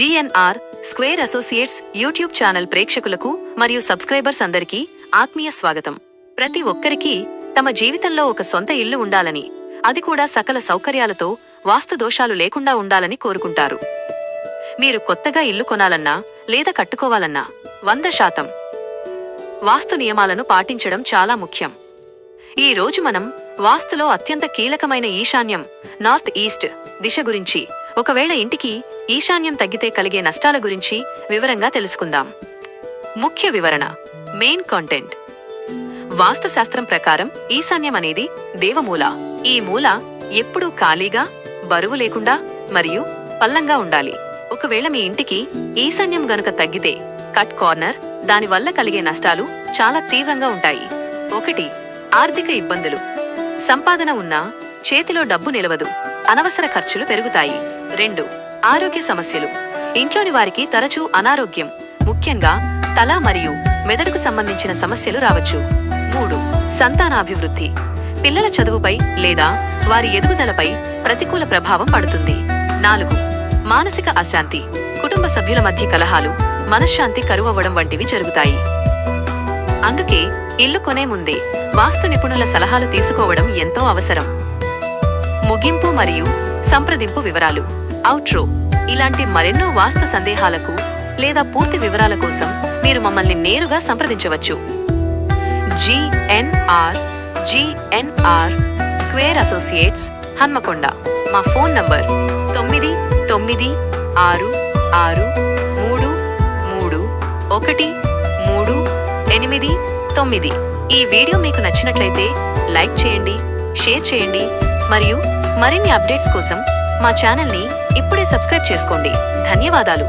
GNR square associates YouTube channel ప్రేక్షకులకు మరియు subscribers అందరికీ ఆత్మీయ స్వాగతం. ప్రతి ఒక్కరికి తమ జీవితంలో ఒక సొంత ఇల్లు ఉండాలని, అది కూడా సకల సౌకర్యాలతో, వాస్తు దోషాలు లేకుండా ఉండాలని కోరుకుంటారు. మీరు కొత్తగా ఇల్లు కొనాలన్నా లేదా కట్టుకోవాలన్నా 100% వాస్తు నియమాలను పాటించడం చాలా ముఖ్యం. ఈ రోజు మనం వాస్తులో అత్యంత కీలకమైన ఈశాన్యం, నార్త్ ఈస్ట్ దిశ గురించి, ఒకవేళ ఇంటికి ఈశాన్యం తగ్గితే కలిగే నష్టాల గురించి వివరంగా తెలుసుకుందాం. ముఖ్య వివరణ, మెయిన్ కంటెంట్. వాస్తుశాస్త్రం ప్రకారం ఈశాన్యం అనేది దేవమూల. ఈ మూల ఎప్పుడూ ఖాళీగా, బరువు లేకుండా మరియు పల్లంగా ఉండాలి. ఒకవేళ మీ ఇంటికి ఈశాన్యం గనుక తగ్గితే కట్ కార్నర్, దానివల్ల కలిగే నష్టాలు చాలా తీవ్రంగా ఉంటాయి. 1. ఆర్థిక ఇబ్బందులు. సంపాదన ఉన్నా చేతిలో డబ్బు నిలవదు, అనవసర ఖర్చులు పెరుగుతాయి. 2. ఆరోగ్య సమస్యలు. ఇంట్లోని వారికి తరచూ అనారోగ్యం, ముఖ్యంగా తల మరియు మెదడుకు సంబంధించిన సమస్యలు రావచ్చు. 3. సంతానాభివృద్ధి. పిల్లల చదువుపై లేదా వారి ఎదుగుదలపై ప్రతికూల ప్రభావం పడుతుంది. 4. మానసిక అశాంతి. కుటుంబ సభ్యుల మధ్య కలహాలు, మనశ్శాంతి కరువవ్వడం వంటివి జరుగుతాయి. అందుకే ఇల్లు కొనే ముందే వాస్తు నిపుణుల సలహాలు తీసుకోవడం ఎంతో అవసరం. ముగింపు మరియు సంప్రదింపు వివరాలు. అవుట్రో. ఇలాంటి మరెన్నో వాస్తు సందేహాలకు లేదా పూర్తి వివరాల కోసం మీరు మమ్మల్ని నేరుగా సంప్రదించవచ్చు. GNR square associates, Hanamkonda. మా ఫోన్ నంబర్ 9966333189. ఈ వీడియో మీకు నచ్చినట్లయితే లైక్ చేయండి, షేర్ చేయండి మరియు మరిన్ని అప్డేట్స్ కోసం మా ఛానల్ని ఇప్పుడే సబ్స్క్రైబ్ చేసుకోండి. ధన్యవాదాలు.